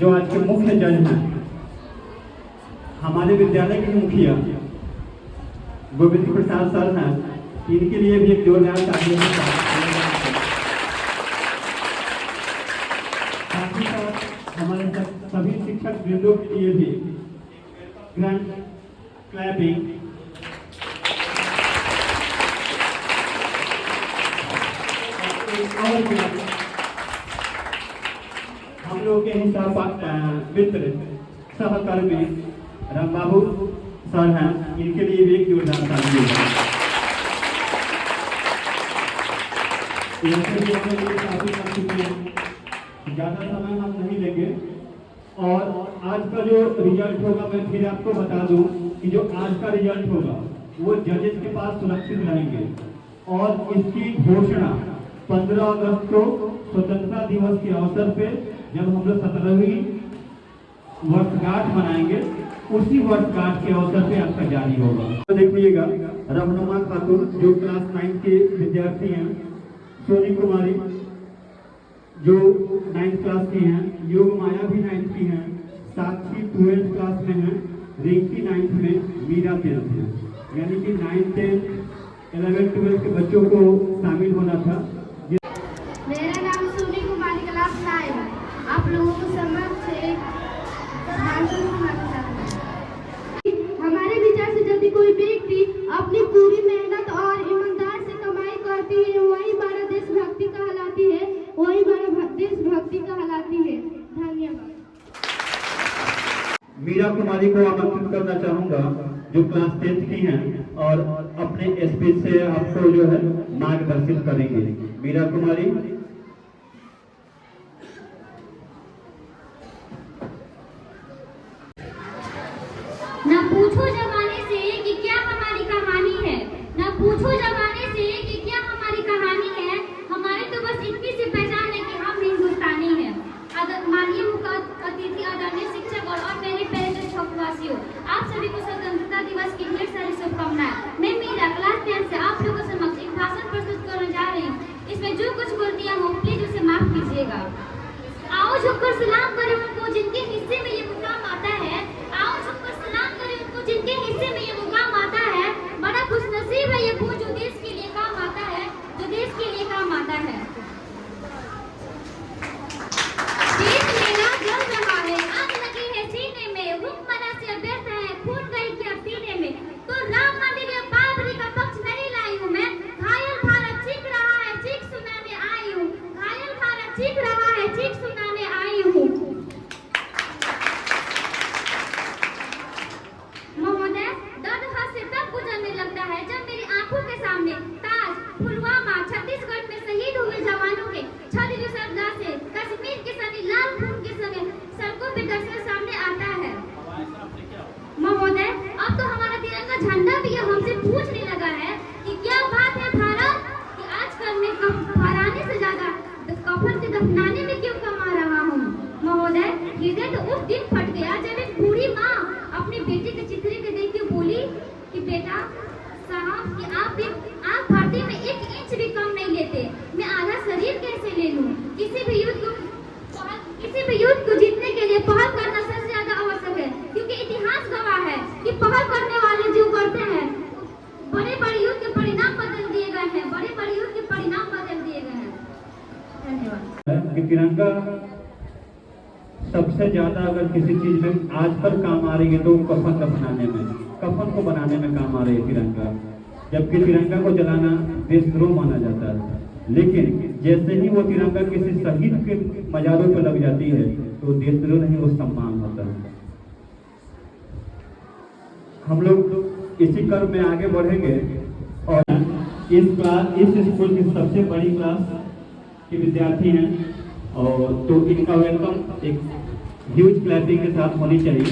जो आज के मुख्य जज हैं, हमारे विद्यालय के मुखिया गोविंद प्रसाद सर हैं, इनके लिए भी एक जोरदार तालियों के साथ साथ ही साथ हमारे सभी शिक्षक वृंदों के लिए भी ग्रैंड क्लैपिंग। हम लोग के हिसाब मित्र सहकर्मी राम बाबू सर हैं, इनके लिए भी एक योगदान तालियों ज़्यादा समय हम नहीं लेंगे। और आज का जो रिजल्ट होगा मैं फिर आपको बता दूं कि जो आज का रिजल्ट होगा वो जजेस के पास सुरक्षित रहेंगे और इसकी घोषणा 15 अगस्त को स्वतंत्रता दिवस के अवसर पे जब हम लोग 17वीं वर्षगांठ मनाएंगे, उसी वर्षगांठ के अवसर पे आपका जारी होगा। तो देखिएगा, रहनुमा खातून जो क्लास 9 के विद्यार्थी हैं, सोनी कुमारी जो 9th क्लास की हैं, योग माया भी 9th की हैं, साक्षी 12th क्लास में है, रिंकी 9th में, मीरा 10th में, यानी कि 9th 10th 11th 12th के बच्चों को शामिल होना था। मेरा नाम सोनी कुमारी, क्लास 9 है। आप लोगों को समक्ष हमारे विचार से यदि कोई व्यक्ति अपनी पूरी मेहनत और ईमानदार से कमाई करती है, वही बड़ा देशभक्ति कहलाती है, वही बड़ा देशभक्ति कहलाती है। धन्यवाद। मीरा कुमारी को आमंत्रित करना चाहूंगा जो क्लास 10th की हैं और अपने स्पीच से आपको जो है मार्गदर्शित करेंगे। मीरा कुमारी। न पूछो जमाने से कि क्या हमारी कहानी है, न पूछो जमाने से कि क्या हमारी कहानी है, हमारी तो बस इतनी सी पहचान है कि हम हिंदुस्तानी हैं। माननीय मुख्य अतिथि, आदरणीय शिक्षक और मेरे प्यारे छात्रवासियों, आप सभी को स्वतंत्रता दिवस की ढेर सारी शुभकामनाएं। मैं मीरा क्लास 10 से आप लोगों से समक्ष एक भाषण प्रस्तुत करने जा रही हूँ। इसमें जो कुछ बोल दिया हो प्लीज उसे माफ कीजिएगा। आओ झुककर सलाम करें उनको जिनके हिस्से में ये मुकाम आता है, आओ झुककर सलाम करें उनको जिनके हिस्से में ये मुकाम आता है। बड़ा खुशनसीब है ये वो जो देश के लिए काम आता है, जो देश के लिए काम आता है। देश मेरा जल रहा है, आग लगी है सीने में, हुक्मरान से व्यर्थ है, खून गई क्या पीने में, तो राम मंदिर या बाबरी का पक्ष नहीं लाई हूँ मैं। घायल भारत चीख रहा है, चीख सुनाने आई हूँ, घायल भारत चीख रहा है, चीख सुनाने आई हूँ। महोदय, दर्द हद से तब गुजरने लगता है जब मेरी आंखों के सामने ताज, पुलवामा, छत्तीसगढ़ में शहीद हुए जवानों के छवि सरदार से कश्मीर के सभी लाल खून के संगे सड़कों पे दर्शन सामने आता है। महोदय, अब तो हमारा तिरंगा झंडा भी हमसे पूछने लगा है कि क्या बात है भारत कि आजकल मैं फहराने से ज्यादा कफन के दफनाने में क्यों कमा रहा हूँ। महोदय, हृदय तो उस दिन फट गया जब एक बूढ़ी माँ अपनी बेटी के चित्रे के देख के बोली कि बेटा साहब कि आप भर्ती में 1 इंच भी कम नहीं लेते, मैं आधा शरीर कैसे ले लूं। किसी भी युद्ध को जीतने के लिए पहल करना सबसे ज्यादा आवश्यक है, क्योंकि इतिहास गवाह है कि पहल करने वाले जो करते हैं बड़े बड़े युद्ध के परिणाम बदल दिए गए हैं, बड़े बड़े युद्ध के परिणाम बदल दिए गए हैं। धन्यवाद। कि तिरंगा सबसे ज्यादा अगर किसी चीज में आज पर काम आ रही है तो कफन दफनाने में, कफन को बनाने में काम आ रही है तिरंगा। जबकि तिरंगा को जलाना देशद्रोह माना जाता है, लेकिन जैसे ही वो तिरंगा किसी शहीद के मजारों पर लग जाती है तो देशद्रोह नहीं, वो सम्मान होता है। हम लोग इसी क्रम में आगे बढ़ेंगे और इस स्कूल की सबसे बड़ी क्लास के विद्यार्थी हैं और तो इनका वेलकम एक ह्यूज क्लैपिंग के साथ होनी चाहिए।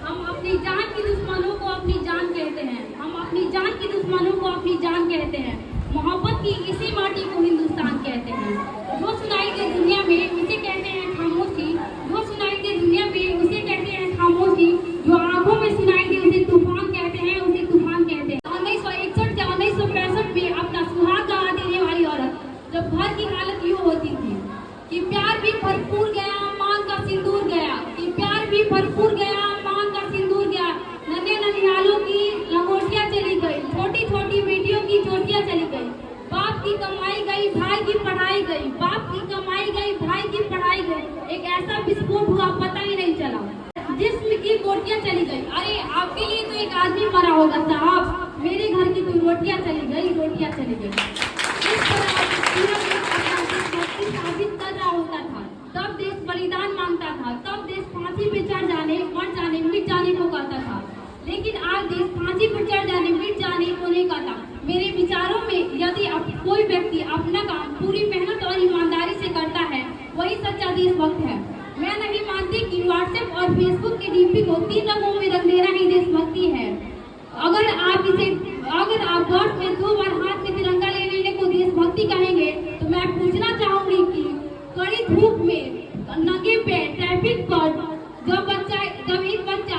हम अपनी जान की दुश्मनों को अपनी जान कहते हैं, हम अपनी जान की दुश्मनों को अपनी जान कहते हैं। मोहब्बत की इसी माटी को हिंदुस्तान कहते हैं। जो सुनाई दे दुनिया में उसे कहते हैं खामोशी, जो सुनाई दे दुनिया में उसे कहते हैं खामोशी, जो आंखों में सुनाई दे उसे तूफान कहते हैं, उसे तूफान कहते हैं। 1961 से 1965 में अपना सुहाग गवा देने वाली औरत कमाई गई, भाई की पढ़ाई गई, बाप की कमाई गई, भाई की पढ़ाई गई, एक ऐसा विस्फोट हुआ पता ही नहीं चला, जिस्म की बोटियां चली गई। अरे आपके लिए तो एक आदमी मरा होगा साहब, मेरे घर की तो रोटियां चली गई, रोटियां चली गई। इस तरह पूरा देश अपना देशभक्ति साबित कर रहा होता था, तब देश बलिदान मांगता था, तब देश फांसी पे चढ़ जाने, मर जाने, मिट जाने को कहता था। लेकिन आज देश फांसी पर चढ़ जाने, मिट जाने को नहीं कहता। मेरे विचारों में यदि कोई व्यक्ति अपना काम पूरी मेहनत और ईमानदारी से करता है, वही सच्चा देशभक्त है। मैं नहीं मानती कि व्हाट्सएप और फेसबुक के डीपी को 3 रंगों में रंग देना ही देशभक्ति है। अगर आप वर्ष में 2 बार हाथ में तिरंगा ले लेने को देशभक्ति कहेंगे, तो मैं पूछना चाहूंगी कि कड़ी धूप में नंगे पैर ट्रैफिक पर जब एक बच्चा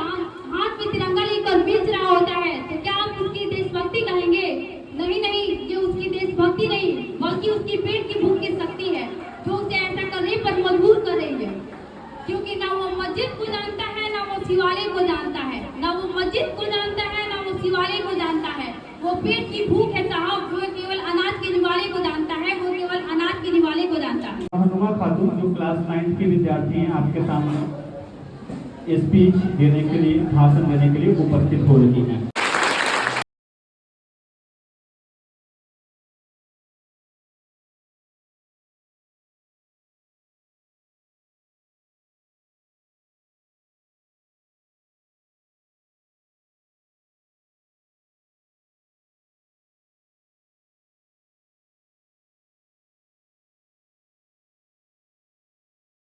हाथ में तिरंगा लेकर बेच रहा होता है, तो क्या आप उसकी देशभक्ति कहेंगे? नहीं, ये उसकी देशभक्ति नहीं, बल्कि उसकी पेट की भूख की शक्ति है, जो उसे ऐसा करने पर मजबूर कर रही है। क्योंकि ना वो मस्जिद को जानता है, ना वो शिवालय को जानता है, ना वो मस्जिद को जानता है, ना वो शिवालय को जानता है। वो पेट की भूख है साहब, जो केवल अनाज के निवाले को जानता है, वो केवल अनाज के निवाले को जानता है। हनुमा खातून जो क्लास 9 की विद्यार्थी हैं, आपके सामने स्पीच देने के लिए, भाषण देने के लिए उपस्थित हो रही हैं।